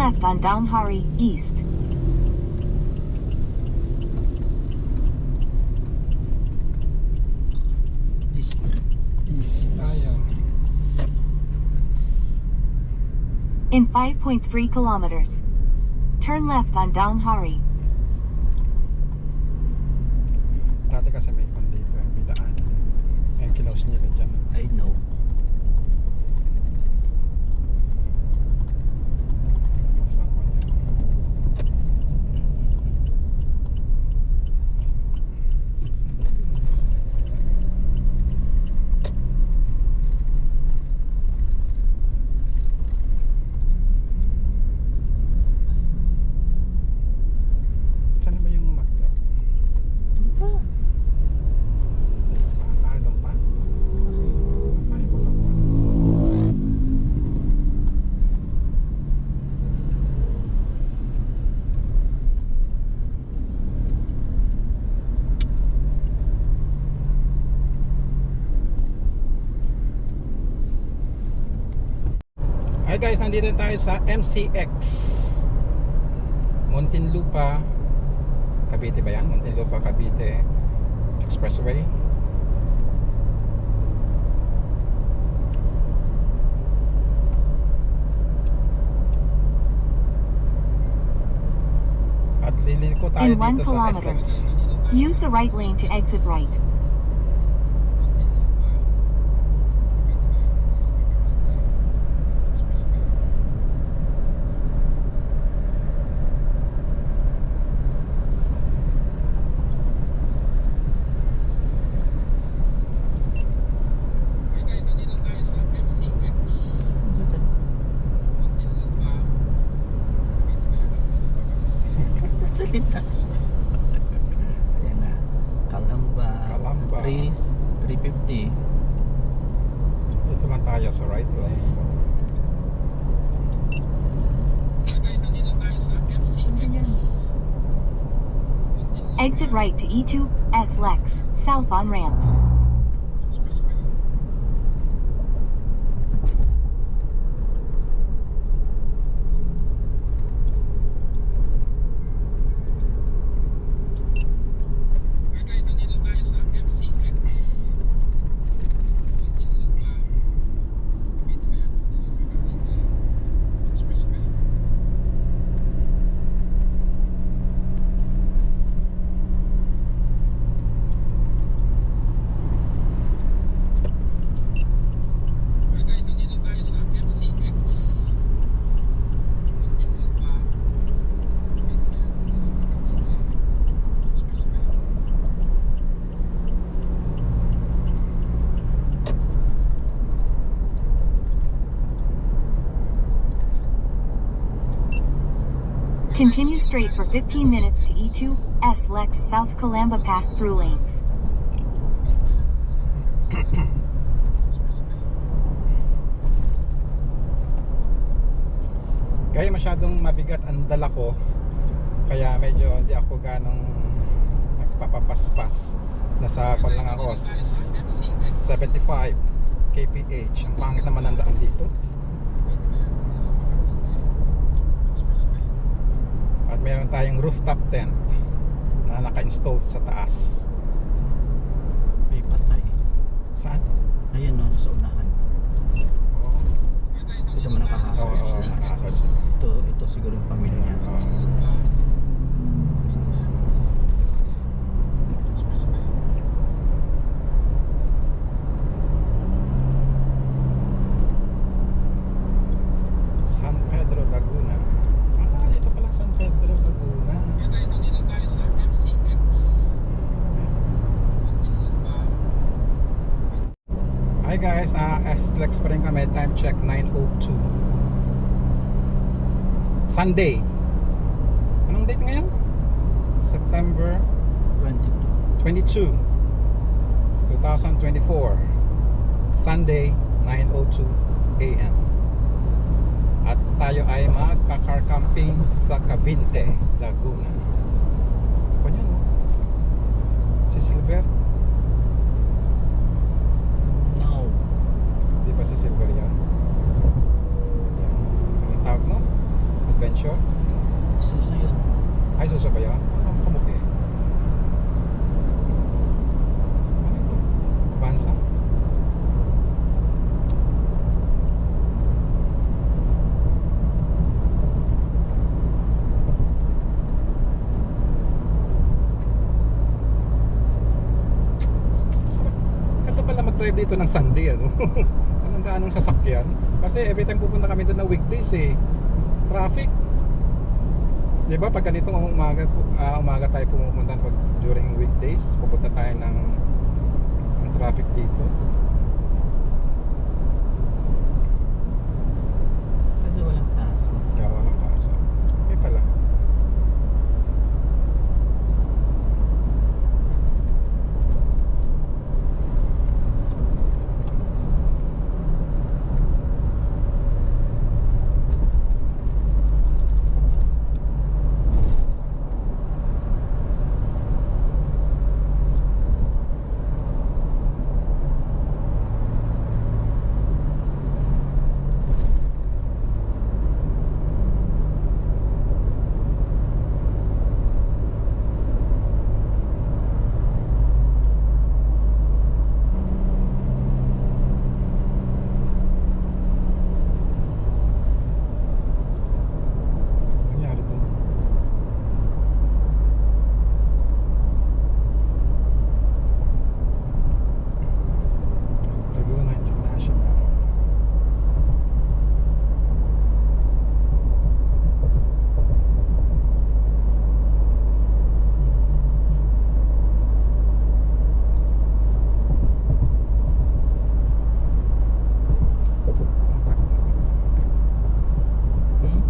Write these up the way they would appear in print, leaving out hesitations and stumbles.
left on Damhari East. East tayo. In 5.3 kilometers, turn left on Damhari. Dati kasi may kon dito, may daan. Ngayon kinose nila dyan. I know. Saan ko niya? Saan na ba yung magda? Doon pa. Doon pa? Ay, ko lang po. Hi guys, nandito tayo sa MCX Muntinlupa Cavite ba yan? Muntinlupa Cavite Expressway. At liliko tayo In 1 dito sa kilometer, SLEX. use the right lane to exit right. Salita. Ayan na. Calamba. Calamba. 350. Dito man tayo sa right lane. Ayan. Exit right to E2 SLEX, south on ramp. Continue straight for 15 minutes to E2 SLEX, South Calamba pass-through lanes. Kaya masyadong mabigat ang dala ko, kaya medyo hindi ako ganong nagpapapaspas. Nasa kon lang ako 75 kph. Ang pangit naman ang daan dito. At meron tayong rooftop tent na naka-install sa taas. May patay. Saan? Ayan no, sa unahan. Oo. Ito man nakahasard. Oo, nakahasard. Ito siguro yung pamilya. San Pedro, Laguna. Ah, dito pala San Pedro, Laguna. Hi guys, SLEX pa rin kami. Time check 9:02. Sunday. Anong date ngayon? September 22. 22, 2024. Sunday, 9:02 AM. At tayo ay magka-car camping sa Cavite, Laguna. Ano yan, no? Si Silver? No. Di ba si Silver yan? Yan. Anong tawag mo? Adventure? mag-drive dito ng Sunday, ano? Anong gaanong sasakyan? Kasi every time pupunta kami doon na weekdays eh, traffic. Di ba pag ganitong umaga tayo pumunta pag during weekdays, pupunta tayo ng traffic dito. Kasi walang taso. Kaya walang kaso. Eh pala. Nangyari doon. Laguna International. Hmm?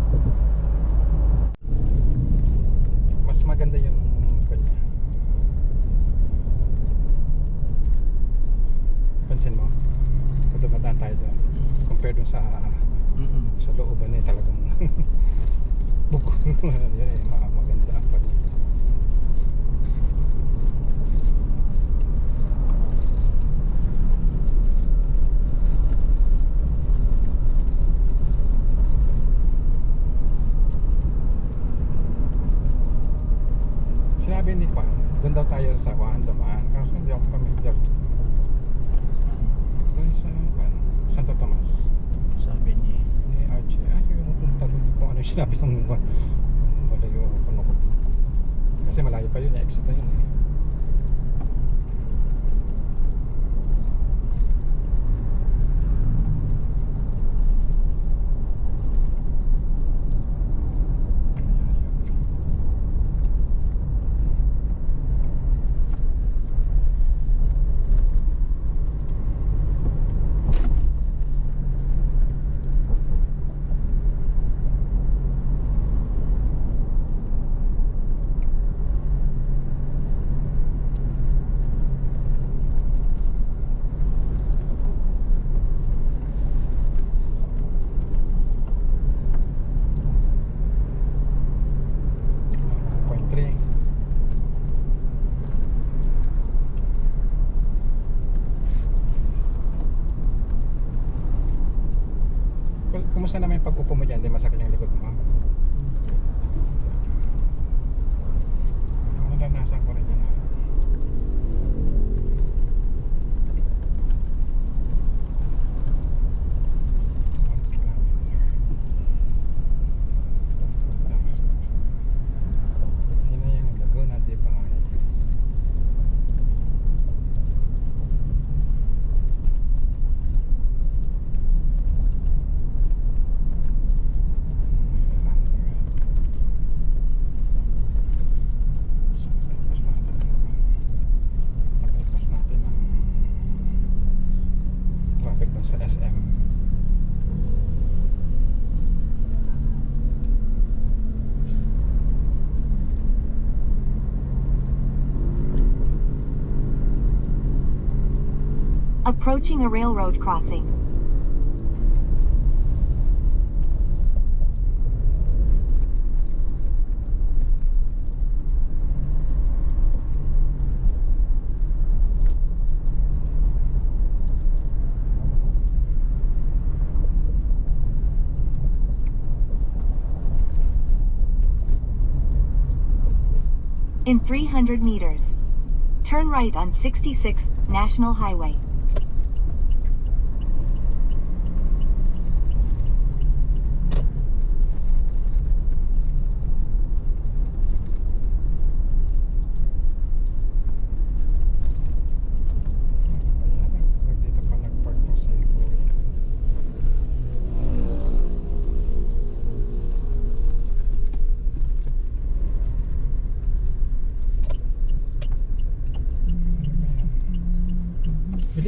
Mas maganda yung kanya. Pansin mo, kung dumadaan tayo doon, compare dun sa looban eh, talagang buko. Yan eh, maganda ang kanya. Sinabi ni Juan, doon daw tayo sa Juan dumaan. Kaso hindi ako familiar. Doon sa Juan, Santo Tomas. Sabi ni Ni Archie. Ay, yung talon kung ano yung sinabi ng Juan. Malayo ano ko. Kasi malayo pa yun, exit na yun eh. Point 3. Kumusta naman yung pag-upo mo dyan? Di masakit yung likod mo? Naranasan ko rin yan. 1 kilometer. Ayun na yung Laguna de Bay. So, bypass natin ang traffic dun sa SM. Approaching a railroad crossing. In 300 meters, turn right on 66th National Highway.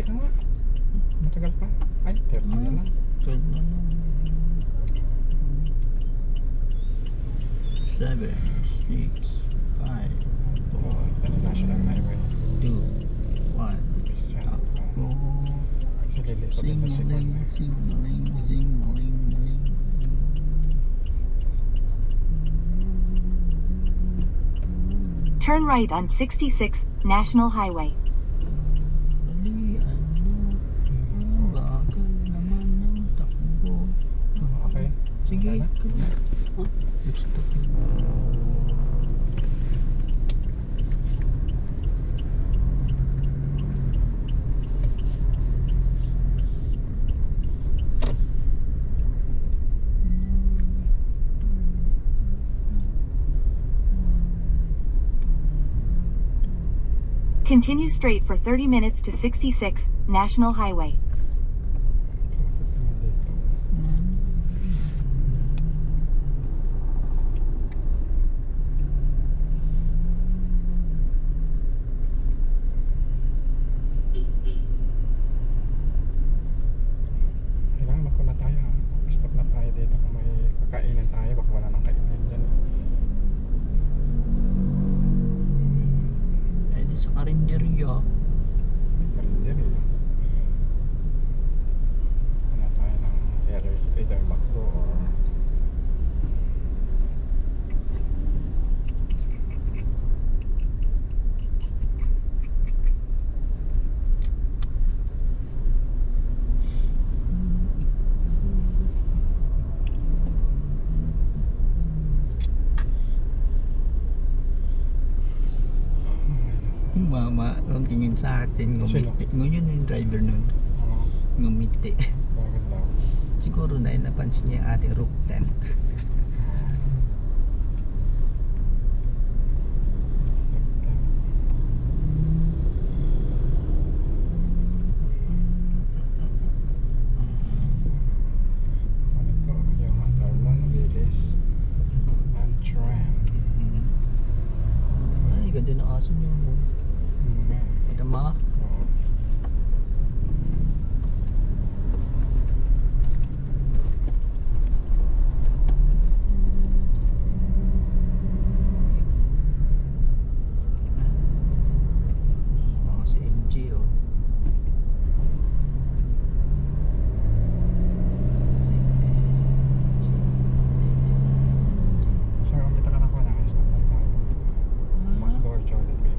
Hindi ka nga. Matagal pa. Ay, 30 na lang. 12 na lang. 7, 6, 5, Oh, National Highway. 2, 1. Central. Kasi lilito din na Sing-a-ling, sing-a-ling, sing-a-ling, ling. Turn right on 66 National Highway. Dalian mo. Ang bagal naman ng takbo. Okay. Sige. Wala na. Gusto ko. Continue straight for 30 minutes to 66 National Highway. Traffic naman dito. Kailangan magko na tayo ha. Stop na tayo dito kung may kakainan tayo. Baka wala nang kainan dyan. Ay, di sa karinderya. May kalender eh. Wala tayo ng either McDo or Yung mama, nung tingin sa atin, ngumiti. Ngayon yung driver nun, oh, ngumiti. bakit daw? Siguro na yun, napansin niya yung ating roof tent. Stop time. Ano to? Yung Andarman, Willis, and Tram. Ay, ganda na aso niyo. Matama. Oo. Mga si MG, oh. Si Saan kung kita ka nakuha na, stop na tayo. McDo or Jollibee.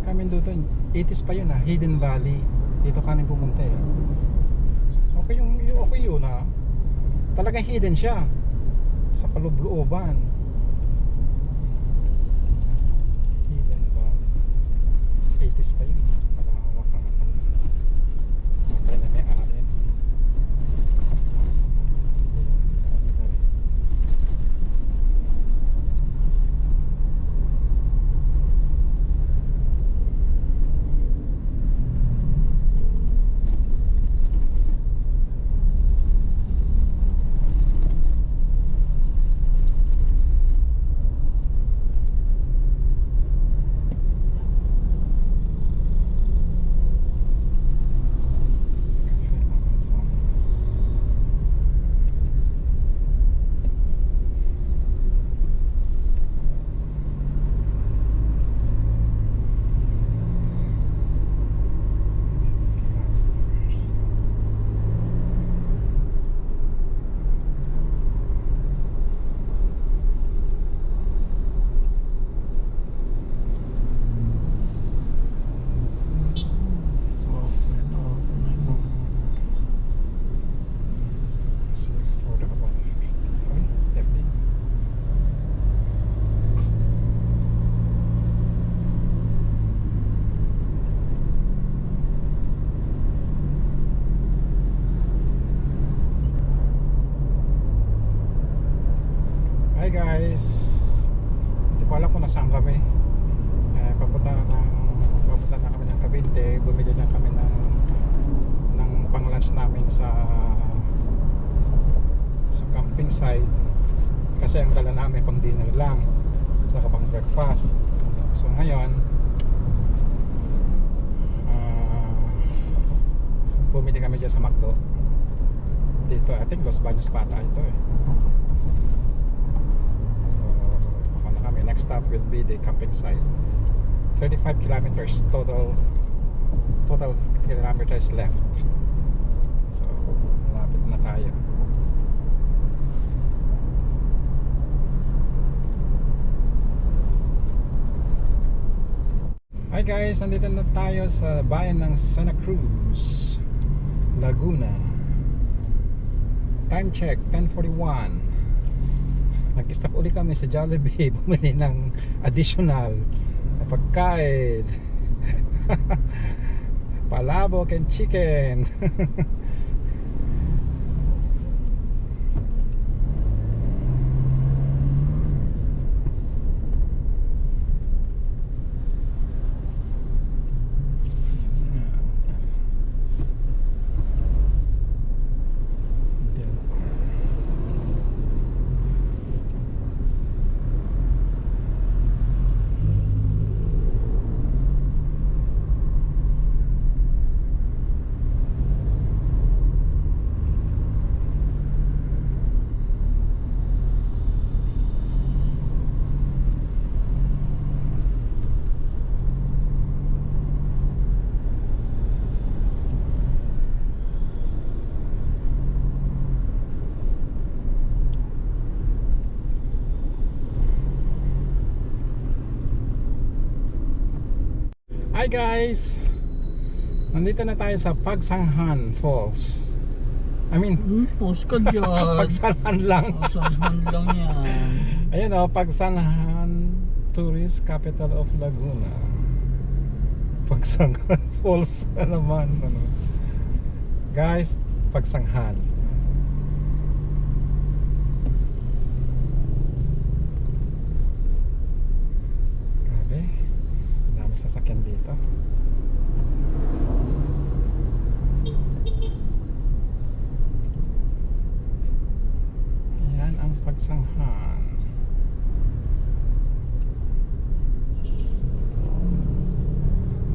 kami doon. 80s pa yun Hidden Valley. Dito kami pumunta eh. Okay okay yun Talagang hidden siya. Sa kaloob-looban. Hidden Valley. 80s pa yun. Malawak ang matay na may arin. Hi guys, hindi ko alam kung nasaan kami. Papunta na kami ng Cavite. Bumili na kami ng pang lunch namin sa camping site. Kasi ang dala namin pang dinner lang, saka pang breakfast. So ngayon bumili kami dyan sa McDo. Dito, I think Los Baños pa ata ito eh. Next stop will be the camping site. 35 kilometers total kilometers left. So malapit na tayo. Hi guys, nandito na tayo sa bayan ng Santa Cruz, Laguna. Time check 10:41. Nag-stop uli kami sa Jollibee, bumili ng additional na pagkain. Palabok and chicken. Hi guys, nandito na tayo sa Pagsanghan Falls. I mean, Pause ka dyan. Pagsanghan lang. Pagsanghan lang yan. Ayan o, Pagsanghan Tourist Capital of Laguna. Pagsanghan Falls na naman. Guys, Pagsanghan. Sasakyan dito. Ayan ang Pagsanghan.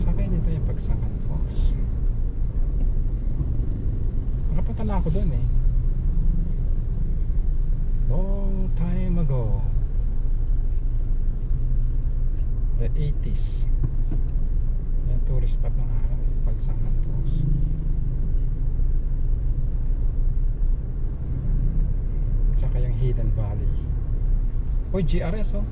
Sakay dito yung Pagsanghan Falls. Nakapunta na ako dun eh. Long time ago. The 80s. Yung tourist spot ng araw, Pagsanghan Falls. At saka yung Hidden Valley. Uy, GRS oh.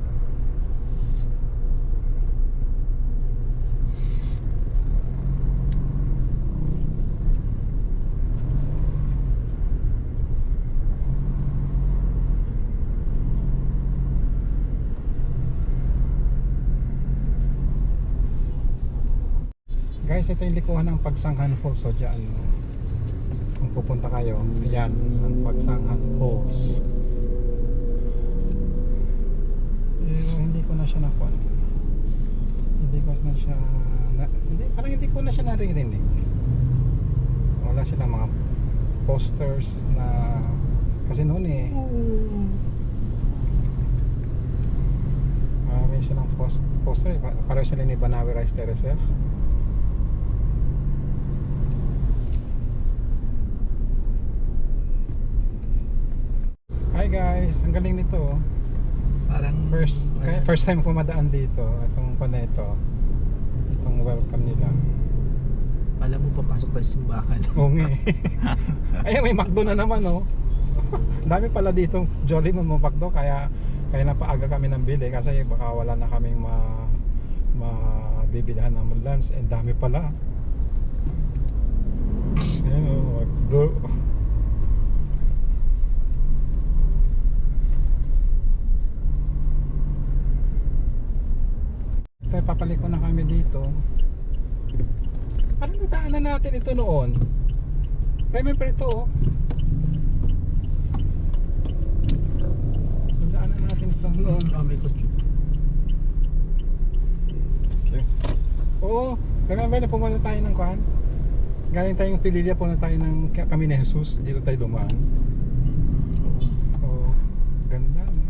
Guys, ito yung likuhan ng Pagsanghan Falls. So dyan, kung pupunta kayo, ayan, ang Pagsanghan Falls. Hindi ko na siya nakuha. Hindi ko na siya parang hindi ko na siya naririnig. Wala silang mga posters na kasi noon marami silang poster pareho sila ni Banawe Rice Terraces. Hi guys, ang galing nito. Parang First time ko madaan dito. Itong paneto. Itong welcome nila. alam mo papasok tayo sa simbahan. Oo nga eh. Ayun, may McDo na naman oh. Dami pala dito Jolly mo McDo, kaya napaaga kami ng bili kasi baka wala na kaming mabibilhan ng lunch. And dami pala. Ayun oh, McDo. Kaya papaliko na kami dito. Parang nadaanan natin ito noon. Remember ito oh. Nadaanan natin ito noon. May kotse. Okay. Oo, remember na pumunta tayo ng kuhan? Galing tayong Pililla, pumunta tayo ng kami ni Jesus. Dito tayo dumaan. Oo, ganda no?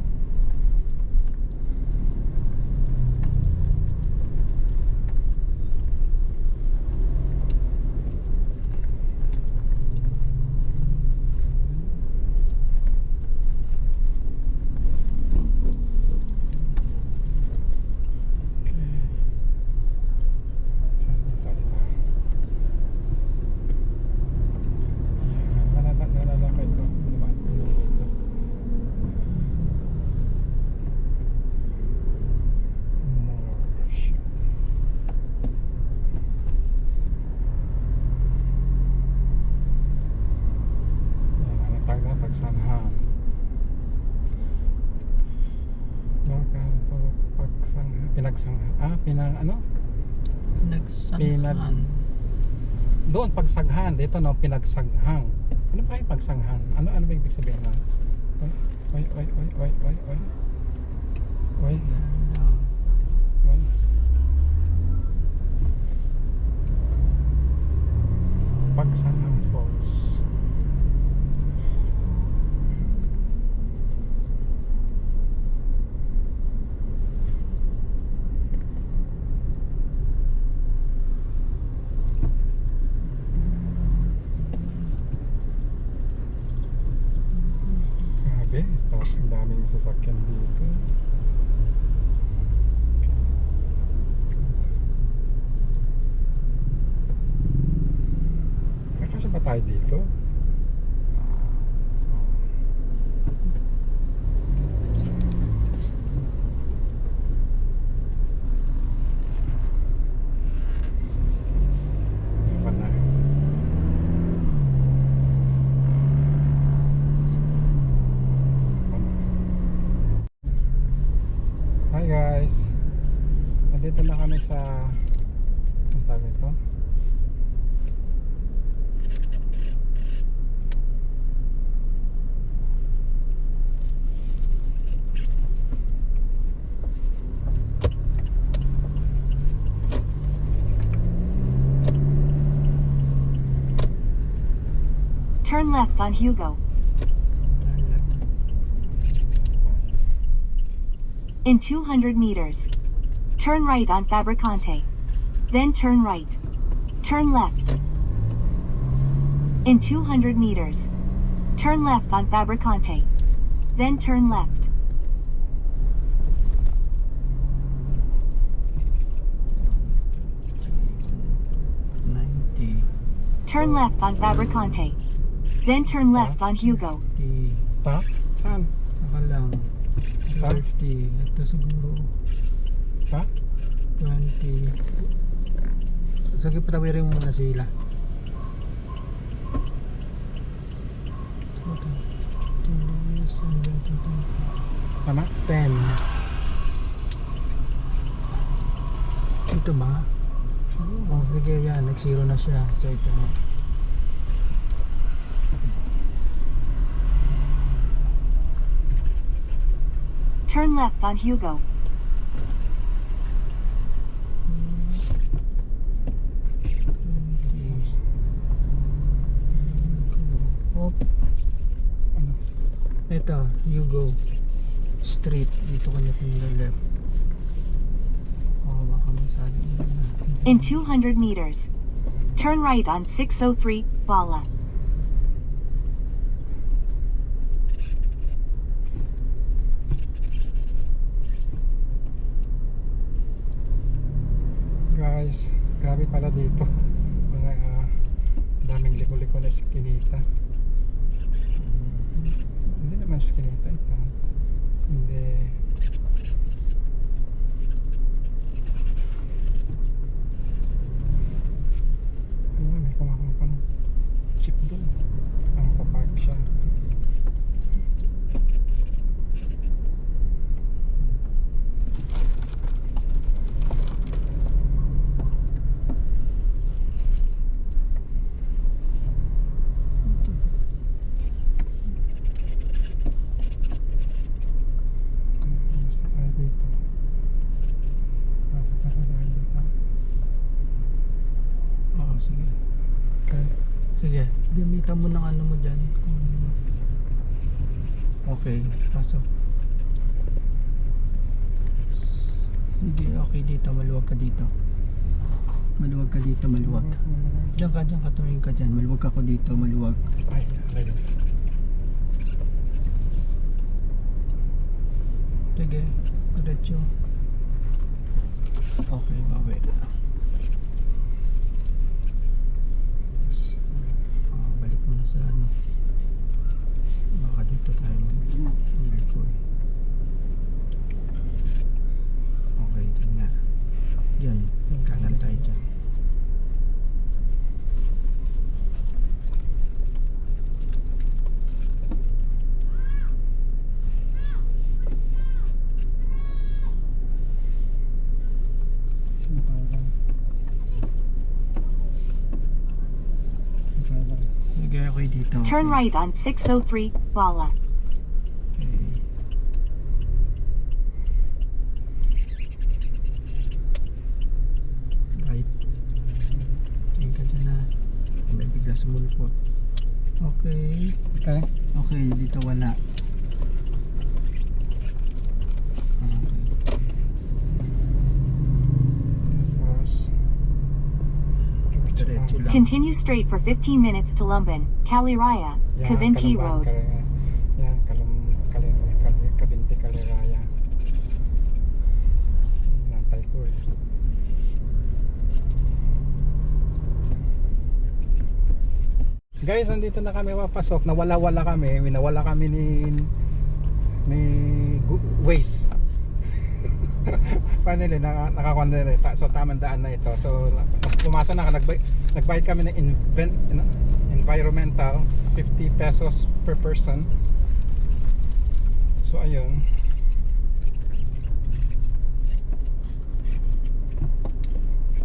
Pagsanghan. Pinagsanghan. Doon pagsaghan, dito no pinagsaghang. Ano ba 'yung pagsanghan? Ano ba ibig sabihin nun? Oy. Pagsanghan Falls. Ang daming sasakyan dito. Nakasya ba tayo dito? Hi guys, nandito na kami sa ang tawag nito? Turn left on Hugo. In 200 meters, turn right on Fabricante. Then turn right. Turn left. In 200 meters, turn left on Fabricante. Then turn left. Turn left on Fabricante. Then turn left on Hugo. Ta? Saan? Nakalang. Ta? 30. Ito siguro. Ta? 20. Sige, patawirin mo muna sila. Tama? 10. Ito ba? Oh, sige yan, nag-zero na siya. So ito mo. Turn left on Hugo. Oh, Ano? ito, Hugo Street. Dito ka na left. Oh, baka masabi mo na. In 200 meters. Turn right on 603, Bala. Guys, grabe pala dito. Mga daming liko-liko na eskinita. Hindi naman eskinita ito. Hindi. Ano, may kumakang chip doon. Parang papark siya. Basta tayo dito. Basta tayo dito. Oo, sige. Okay. Sige, gamitan mo ng ano mo dyan. Okay, pasok. Sige, okay dito. Maluwag ka dito. Maluwag ka dito, maluwag. Diyan ka, tumingin ka dyan. Maluwag ako dito, maluwag. Ay, ayun. Sige, diretso. Okay, bawi. Balik mo na sa ano. Baka dito tayo mag-iliko eh. Okay, dyan nga. Diyan, kanan tayo dyan. Sige, okay dito. Turn right on 603, Bala. Okay. Right. Tingin ka dyan na. May bigla sumulpot. Okay. Okay. Okay, dito wala. Okay. Tapos, Diretso lang. Continue straight for 15 minutes to Lumban, Caliraya, Cavinti Road. Yan, Cavinti, Caliraya. Nantay ko eh. Guys, nandito na kami papasok. Nawala-wala kami. Winawala kami ni Waze. Finally, nakakondereta. So, tamang daan na ito. So, pumasa na. Nagbayad kami ng environmental 50 pesos per person. So, ayun.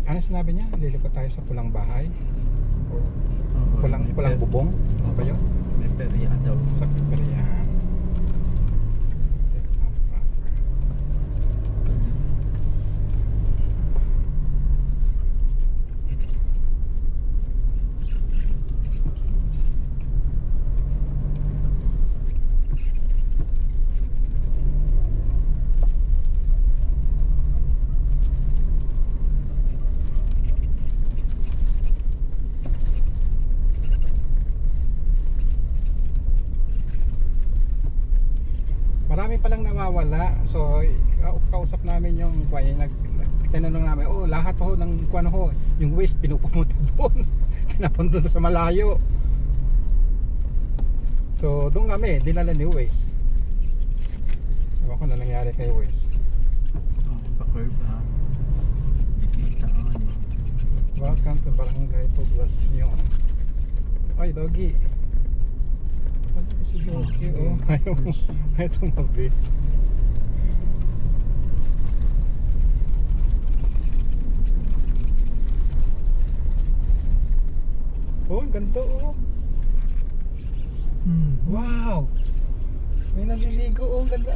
Ano sinabi niya? Liliko tayo sa pulang bahay. Pulang bubong. Ano ba yun? May perya daw. Sa piperiyahan. Marami palang nawawala. So kausap namin yung tinanong namin, oh, lahat ho ng kuan ho, yung waste pinupunta doon. Pinapunta doon sa malayo. So doon kami dinala ni Waze. Ewan ko na nangyari kay Waze. Oh, pa-curve ha. Kita ano. Welcome to Barangay Poblacion. Ay, doggy. Ano si doggy? Oh, ayaw tumabi. Oh, ang ganda oh. Wow! May naliligo oh, ang ganda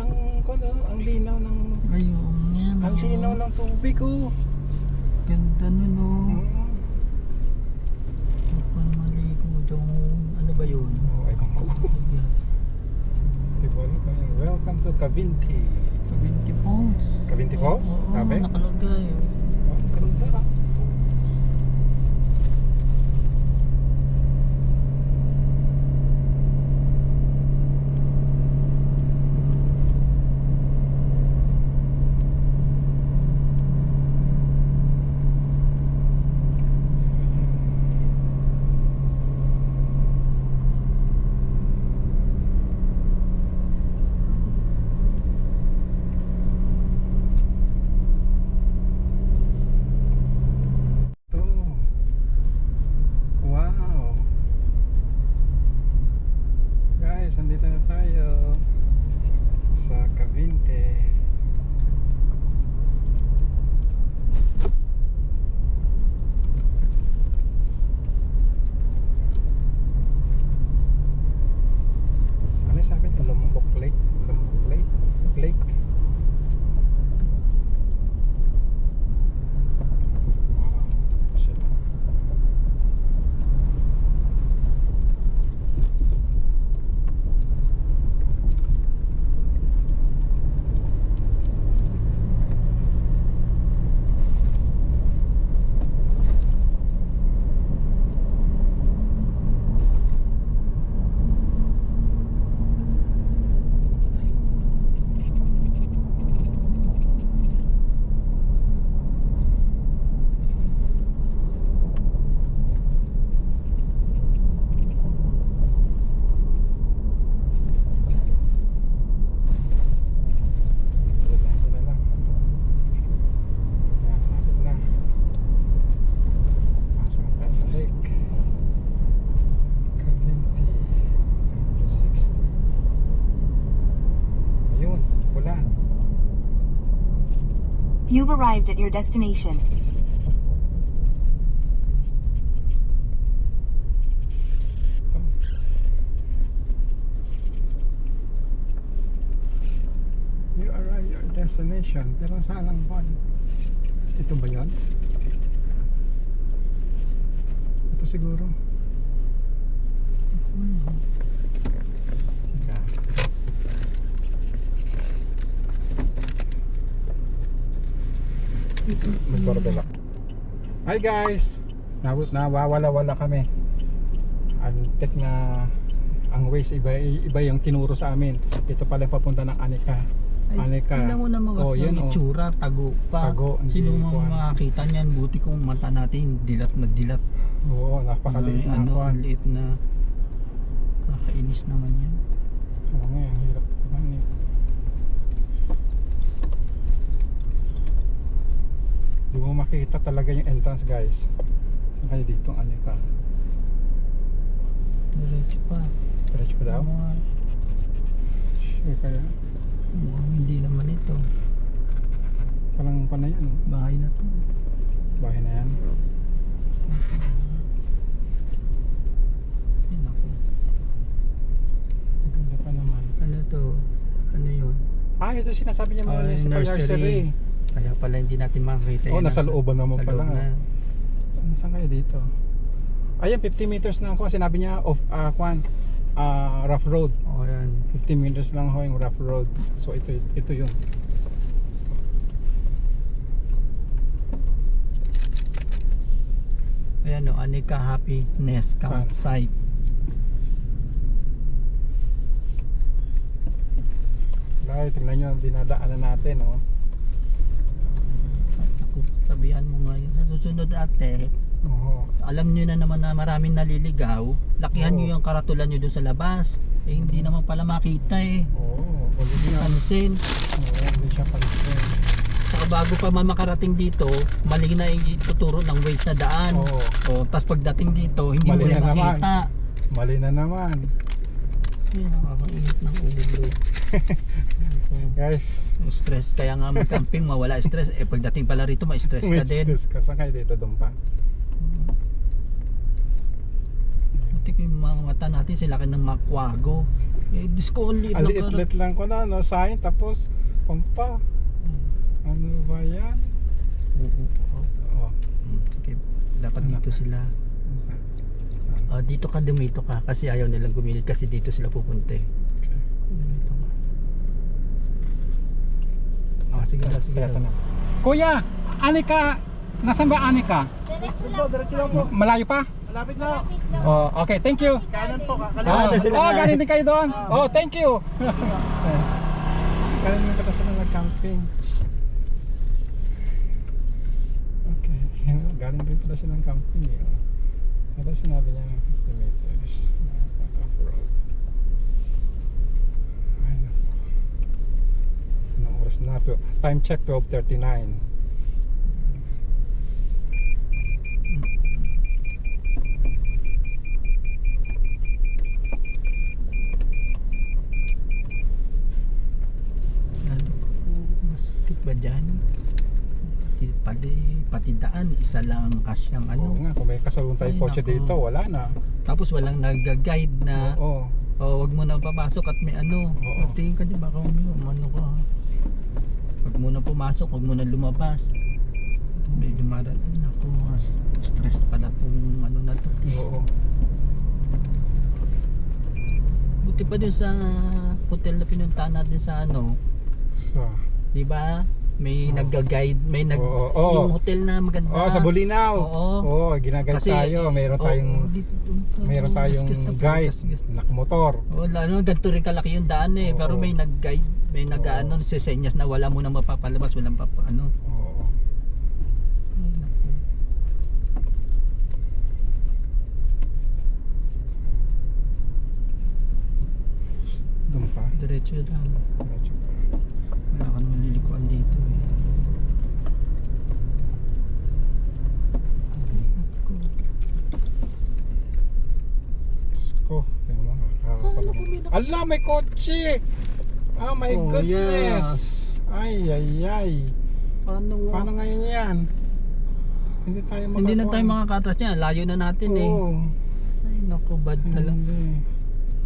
ang linaw ng Ayun yan. ang linaw ng tubig oh. Ganda nun oh. Mm. Kapag maligo doon. Ano ba yun? Oh, ewan ko. Diba, ano ba yun? Welcome to Cavinti. Cavinti Falls. Cavinti Falls? Oo, Sabi? nakalagay. Oh, ang ganda ah. Wow. Guys, nandito na tayo sa Cavite. Ano sabi niya? Lombok Lake? Lombok Lake? Lake? Wow. Sila. Ito na lang. Ayan, malapit na. Pasok na tayo sa lake. Cavite. 60. Ayun, pula. You've arrived at your destination. Ito. You arrive at your destination. Pero saan lang ba? Ito ba yun? Ito siguro. Teka. Magbarbela. Hi guys! Nawawala-wala kami. Antek na ang ways iba yung tinuro sa amin. Ito pala papunta ng Anika. Anika. Tingnan mo naman Oh, kasi yun, ng oh. itsura, tago pa. Tago, hindi Sino kuwan. makakita niyan? Buti kung mata natin, dilat na dilat. Oo, napakaliit na Ano, kuwan. liit na. Nakakainis naman yan. Oo nga, ang hirap naman eh. Di mo makita talaga yung entrance guys. Saan kayo dito ang Anika? Diretso pa. Diretso pa daw? Sure kaya? Mukhang hindi naman ito. Parang panay yan. Bahay na to. Bahay na yan. Ay naku. Ang ganda pa naman. Ano to? Ano yun? Ah, ito sinasabi niya mga Ah, municipal nursery. Kaya pala hindi natin makakita. Oh, yun. nasa looban naman sa pala. loob na. Saan kayo dito? Ayan, 50 meters na ako. Sinabi niya of rough road. O yan. 50 meters lang ho yung rough road. So ito yun. Ayan o, Anika Happiness Campsite. Guys, tingnan nyo, dinadaanan natin, oh. Ako, sabihan mo nga yun. Sa susunod ate, Oo. alam nyo na naman na maraming naliligaw. Lakihan Oo. nyo yung karatulan nyo doon sa labas. Eh hindi naman pala makita eh. Oo, ulit Hindi nga. pansin. Oo, hindi siya pansin. Saka bago pa makarating dito, mali na yung tuturo ng ways na daan. Oo. O, tapos pagdating dito, hindi Mali mo rin na naman. makita. Mali na naman. Ay, nakakainit ng ulo. Guys, Stress, kaya nga mag-camping, mawala stress. Eh pagdating pala rito, may stress may ka din. stress ka. Saan kayo dito, doon pa? mata natin sila ng Makwago. Eh, Diyos ko, ang liit ng Aliit-lit lang ko na, no? Sign, tapos, kumpa. Ano ba yan? Oh. Sige, dapat Ano? dito sila. Dito ka, dumito ka kasi ayaw nilang gumilid kasi dito sila pupunta eh. Dumito ka. Sige na, sige Kaya na. na. Kuya, Anika, nasan ba Anika? Diretso lang po. Malayo pa? Malapit na. Oh, okay, thank you. Kanan po, Oh, doon sila na. galing din kayo doon. Oh, thank you. Galing din pala sila nag-camping. Okay, galing din pala sila ng camping eh. Ito sinabi niya ng 50 meters na off-road. Ay naku. Anong oras na to? Time check 12:39. Masakit ba dyan? Pati daan, isa lang ang kasyang Oo nga, kung may kasalungan tayong Ay, kotse naku. dito, wala na. Tapos walang nag-guide na Oo. wag mo na papasok at may ano. Oo. Tingin ka din baka umano ka. Wag mo na pumasok, wag mo na lumabas. May dumaran. Ay naku, stress pala tong ano na to. Oo. Buti pa dun sa hotel na pinuntahan natin sa ano, So, di ba? May nagga-guide, may Oo, oo. yung hotel na maganda. oh, sa Bulinaw. Oo. Oo, ginaguide tayo. Mayroon tayong guide, nakmotor. Oh, lalo ganito rin kalaki yung daan eh, pero Oo. may nag-guide, may nag-ano, sesenyas na wala mo nang mapapalabas, walang ano. Oo. Ay, naku. Doon pa. Diretso lang. Medyo pa. Wala ka naman lilikuan dito eh. Naku. Sko. Tingnan mo. Ala, may kotse! Oh my Oh, goodness! Ay, ay, ay. Paano ngayon yan? Hindi tayo makakuha. Hindi na tayo makakatras niya, layo na natin eh. Oo. Ay naku, bad talaga. Hindi.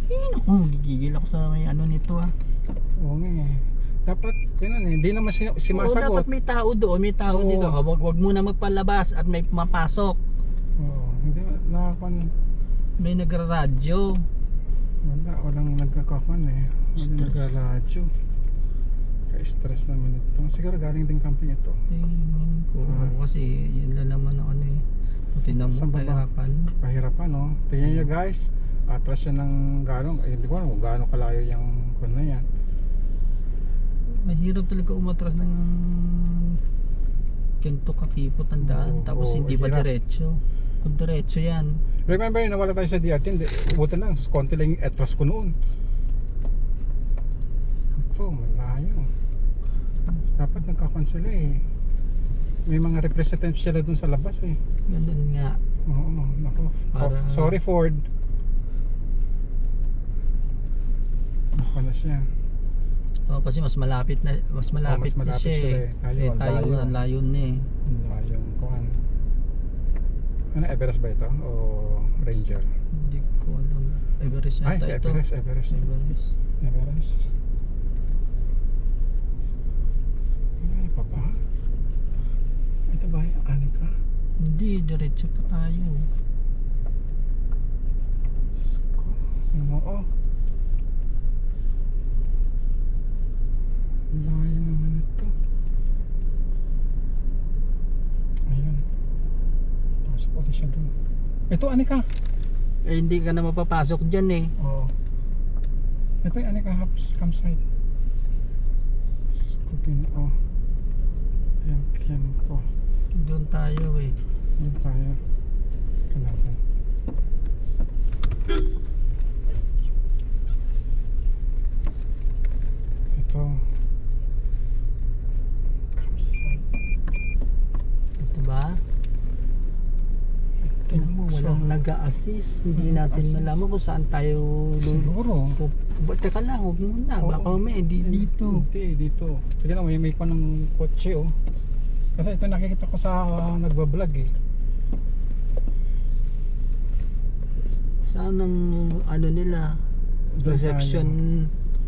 Ay naku, gigigil ako sa may ano nito ah. Oo nga eh. Dapat, ganun eh. Hindi naman Oo, simasagot. dapat may tao doon, may tao Oo. dito. Wag muna magpalabas at may mapasok. Oo. Hindi nakakuha. May nagraradyo. Walang nagkakakuan eh. Walang Stress. nagka-radyo. Ka-stress naman ito. Siguro galing din camping ito. Tingin ko kasi yun lang naman ang ano eh. Tinan mo, Saan ba ba? kahirapan. Pahirapan no. Tingnan nyo guys. Atras yan ng gano'ng. Hindi ko alam kung gaano kalayo yung kun na yan. Mahirap talaga umatras ng ganito kakipot ang daan. Oo, Tapos oo, hindi pa hirap. diretso. Kung diretso yan. Remember, nawala tayo sa DRT. Hindi, buti lang. Konti lang yung atras ko noon. Ito, malayo. Dapat nagkakuan sila eh. May mga representatives sila dun sa labas eh. Ganun nga. Oo, nako. Para- Sorry Ford. Nako na siya. Kasi mas malapit na mas na malapit siya sila eh. eh. Tayo, Tayo layo. ang layo na eh. Yung kuhan. Ano, Everest ba ito? O Ranger? Hindi ko alam. Everest Ay, yata ito. Everest. Everest. Everest. Ay, pa ba? Ito ba yung Anika? Hindi, diretso pa tayo. Sko. Oo. Layo naman ito. Ayun. Pasok ulit siya doon. Ito, Anika. Eh hindi ka na mapapasok dyan eh. Oo. Ito yung Anika House campsite. Skupin o. Ayan, Kiempo. Doon tayo eh. Doon tayo. Kanaban. Ito. Campsite. Ito ba? Tingnan mo, walang nag-a-assist. Hindi natin Assist. malaman kung saan tayo Siguro. Teka lang, huwag muna. Oo. Baka may dito. Hindi, dito. Sige lang, may ko ng kotse oh. Kasi ito nakikita ko sa nagbablog eh. Saan ang ano nila? Reception.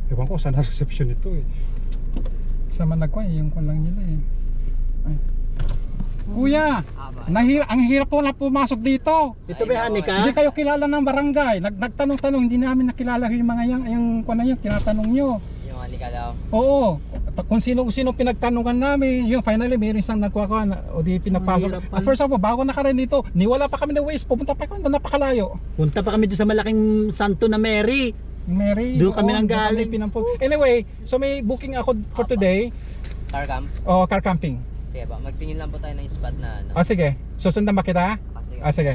Ewan ko saan ang reception ito eh. Sa Managua yung kwan lang nila eh. Ay. Kuya, ang hirap po na pumasok dito. Ito ba Hanika? Hindi kayo kilala ng barangay. Nagtanong-tanong, hindi namin nakilala yung mga yung kwan na yun, tinatanong nyo. Yung Hanika daw. Oo. Kung sino pinagtanungan namin, yun finally mayroon isang nagkuha o di pinapasok. Mahirap pala. First of all, bago na kami dito, niwala pa kami ng Waze, pupunta pa kami na napakalayo. Punta pa kami doon sa malaking Santo na Mary. Mary, Doon kami oo, nang doon kami galing. Anyway, so may booking ako for today. Car camp. O car camping. Sige po, magtingin lang po tayo ng spot na ano. Ah sige, susundan ba kita? Kasi Ah sige.